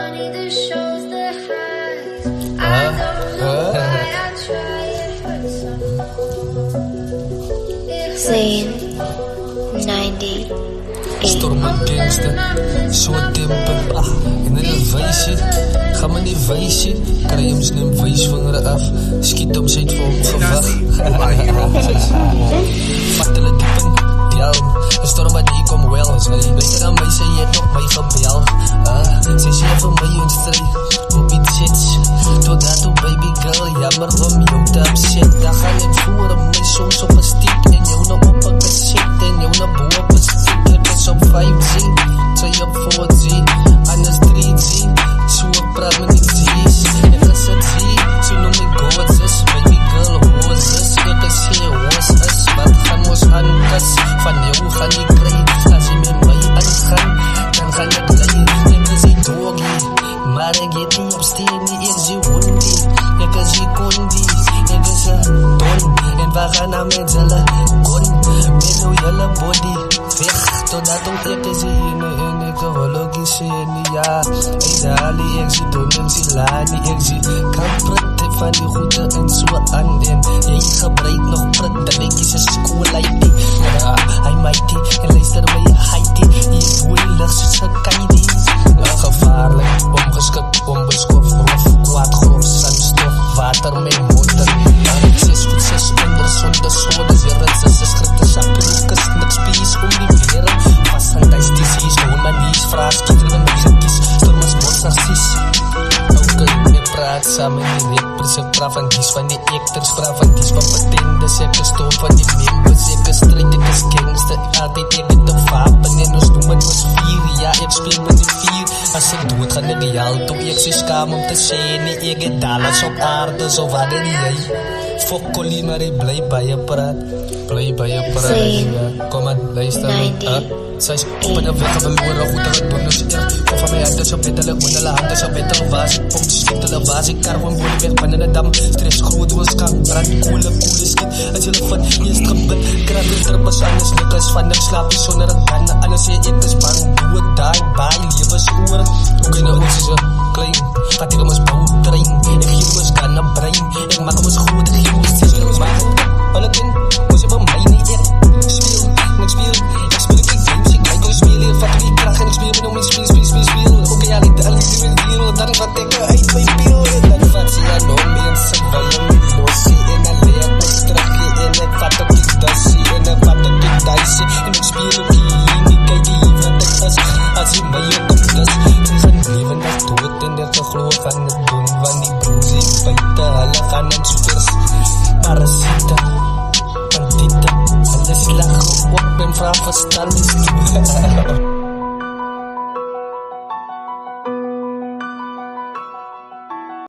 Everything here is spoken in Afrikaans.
money that shows the highs. I don't know why I try it hurts some more. Zayn 90. Stormen gangster, so temper. En hulle wys jy, gaan maar nie wys jy. Kry ons neem wysvingere af, skiet om sy het vir hom gewag. Vat hulle diep in die helm, een storm wat nie kom wel. Lekker aan my, sy het op my gebel. Sy sê vir my ontstry, op die chits. Totdat op baby girl, jammer om jou te upset. Daar gaan ek voor my soms op een stiek. En jou nou op een cassette, en jou nou boe op een stiek. Op 5G, sy op 4G, anders 3G, so ek praat met die G's, ek is a G, so noem my gods is, baby girl, hoes is, ek is hier, hoes is, wat gaan ons aankas, van jou gaan ek kry, as jy met my aangaan, dan gaan ek lei, ek is die doggie, maar ek het nie op steen nie, ek is die hondie, ek is die kondie, ek is a don, en waar gaan na met zille, kon, met nou jylle body, weg, totdat om ek is hier en ek hologie sê nie ja. Hey dali, ek sê don en sê lani, ek sê kan prit van die goede en so aan en jy gebruik nog prit, dan ek is een school-ID. Hy mighty, en luister my heidi, jy is woelig soos een kaidi. Gevaarlik, omgeskik, onbeskof, rof, kwaad, grof, sandstof, water, my motor. Dan ek 6 voet 6 onder, sonder sodes, weer het is skritte, sakroekes, niks pies om die wereld. Vast aan thuis disease, gewoon my nies, vraag, skiet in my gekies, storm as bos narcies. Ok, ek praat saam in die reepers, ek praat van dies, van die ekters, praat van dies, van pretendes, ek is stof van die members, ek is strijd, ek is gangster, altyd ek het een wapen, en ons noem het ons 4, ja, ek speel met die 4, as ek dood gaan ek jal, toe ek so skam om te sê, nee, ek het dollars op aarde, so wat het jy? Fok Collie, maar ek bly baie praat, kom aan, luister, sy is op en weg, verloor, goed aan het bonus, kom van my handen, so bet hulle, oon hulle handen, so bet hulle was, om te skiet hulle was, ek kar gewoon boel weg, binnen die dam, stress groot, oos kan, brand, koele skiet, as julle van, eerst gebid, kraat en trippers, anders lukkes, van ek slaap nie sonder ek kan, anders sê ek is bang, dood, daai, baie, levens oor, ook in die ons is klein, vat ek om ons bouwtrein, ek geef ons kan een brein, ek maak om ons groot, ek geef ons steeds, ons maak, hulle ken, ons het van my nie, ek speel, ek speel, vat die kracht en ek speel met om die speel, ok, ja, die deal, dan vat ek uit my peel, en dan vat sy aan om, en sy wil om die losie, en dan leer ek ons terugkie, en ek vat op die dassie, en ek vat op die daisie, en ek speel op die linie, kyk die wat ek is, as die my ook op dis, sy gaan leven as dood, en ek geloof gaan het doen, want die broesie buiten, hulle gaan in soekers, parasiete, bandiete, hulle slag op en vraag verstaan is toe.